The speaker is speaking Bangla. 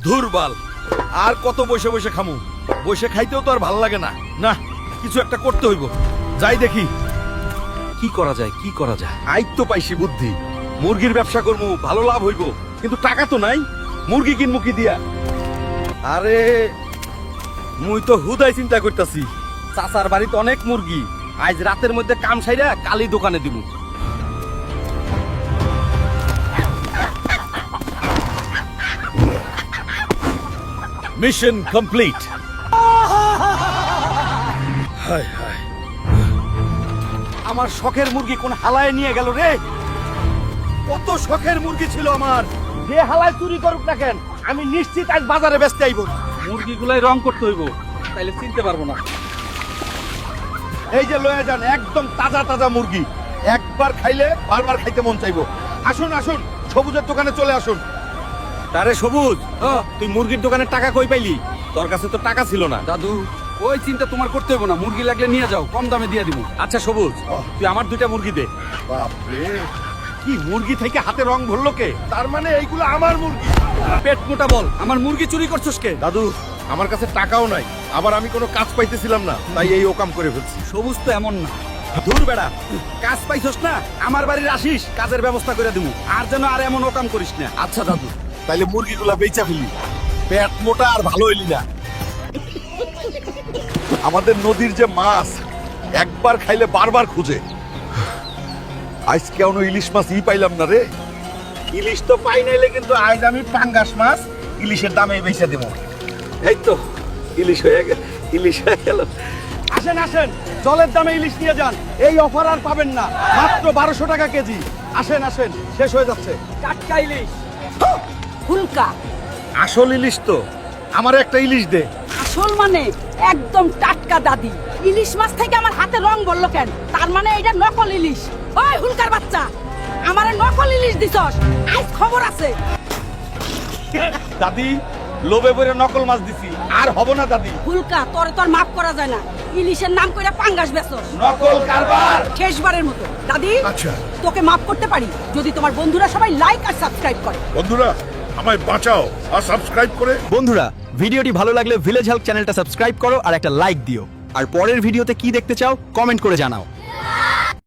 ধুরবাল, আর কত বসে বসে খামু? বসে খাইতেও তো আর ভাল লাগে না। না, কিছু একটা করতে হইব। যাই দেখি কি করা যায়, কি করা যায়। আইত তো পাইছি বুদ্ধি, মুরগির ব্যবসা করবো, ভালো লাভ হইব। কিন্তু টাকা তো নাই, মুরগি কিনবো কি দিয়া? আরে মুই তো হুদাই চিন্তা করতেছি, চাচার বাড়িতে অনেক মুরগি। আজ রাতের মধ্যে কাম সাইরা কালি দোকানে দিব। Mission complete. হায় হায়, আমার শখের মুরগি কোন হালায় নিয়ে গেল রে? কত শখের মুরগি ছিল আমার, যে হালায় চুরি করুক না কেন, আমি নিশ্চিত আজ বাজারে বেচতে আইব। মুরগিগুলাই রং করতে হইব, তাইলে চিনতে পারবো না। এই যে লয়ে যান, একদম তাজা তাজা মুরগি, একবার খাইলে বারবার খাইতে মন চাইবো। আসুন আসুন, সবুজের দোকানে চলে আসুন। তারে সবুজ, তুই মুরগির দোকানে টাকা কই পাইলি? তোর কাছে তো টাকা ছিল না। দাদু, ওই চিন্তা তোমার করতে হবে না, মুরগি লাগলে নিয়ে যাও, কম দামে দিয়ে দিব। আচ্ছা সবুজ, তুই আমার দুইটা মুরগি দে। বাপরে, কি মুরগি থেকে হাতে রং ভরলো কে? তার মানে এইগুলো আমার মুরগি। পেট মোটা বল, আমার মুরগি চুরি করছস কে? দাদু, আমার কাছে টাকাও নাই, আবার আমি কোনো কাজ পাইতেছিলাম না, তাই এই ওকাম করে ফেলছি। সবুজ তো এমন না। দূর বেড়া, কাজ পাইছস না, আমার বাড়ির আসিস, কাজের ব্যবস্থা করে দেবো। আর যেন আর এমন ওকাম করিস না। আচ্ছা দাদু। তাইলে মুরগিগুলা বেচা ফেলি, পেট মোটা আর ভালো হইলি না। আমাদের নদীর যে মাছ, একবার খাইলে বারবার খুঁজে। আজ কেন ইলিশ মাছ পাইলাম না রে? ইলিশ তো পাই নাইলে, কিন্তু আজ আমি পাঙ্গাস মাছ ইলিশের দামে বেচে দেবো। এই তো ইলিশ হয়ে গেল, ইলিশ হয়ে গেল। আসেন আসেন, জলের দামে ইলিশ নিয়ে যান। এই অফার আর পাবেন না, মাত্র 1200 টাকা কেজি। আসেন আসেন, শেষ হয়ে যাচ্ছে। টাটকা ইলিশ। ফুলকা আসল ইলিশ তো, আমার একটা ইলিশ দে। আসল মানে একদম টাটকা দাদি। ইলিশ মাছ থেকে আমার হাতে রং বললো কেন? তার মানে এটা নকল ইলিশ। ওই হুলকার বাচ্চা, আমারে নকল ইলিশ দিছস, আজ খবর আছে। দাদি, লোভে পড়ে নকল মাছ দিছি, আর হব না দাদি। হুলকা, তোর মাফ করা যায় না। ইলিশের নাম কইরা পাঙ্গাস বেচছস, নকল কারবার। শেষবারের মতো দাদি, আচ্ছা তোকে মাফ করতে পারি যদি তোমার বন্ধুরা সবাই লাইক আর সাবস্ক্রাইব করে। বন্ধুরা, আমায় বাঁচাও আর সাবস্ক্রাইব করে। বন্ধুরা, ভিডিওটি ভালো লাগলে ভিলেজ হেল্প চ্যানেলটা সাবস্ক্রাইব করো আর একটা লাইক দিও। আর পরের ভিডিওতে কি দেখতে চাও কমেন্ট করে জানাও।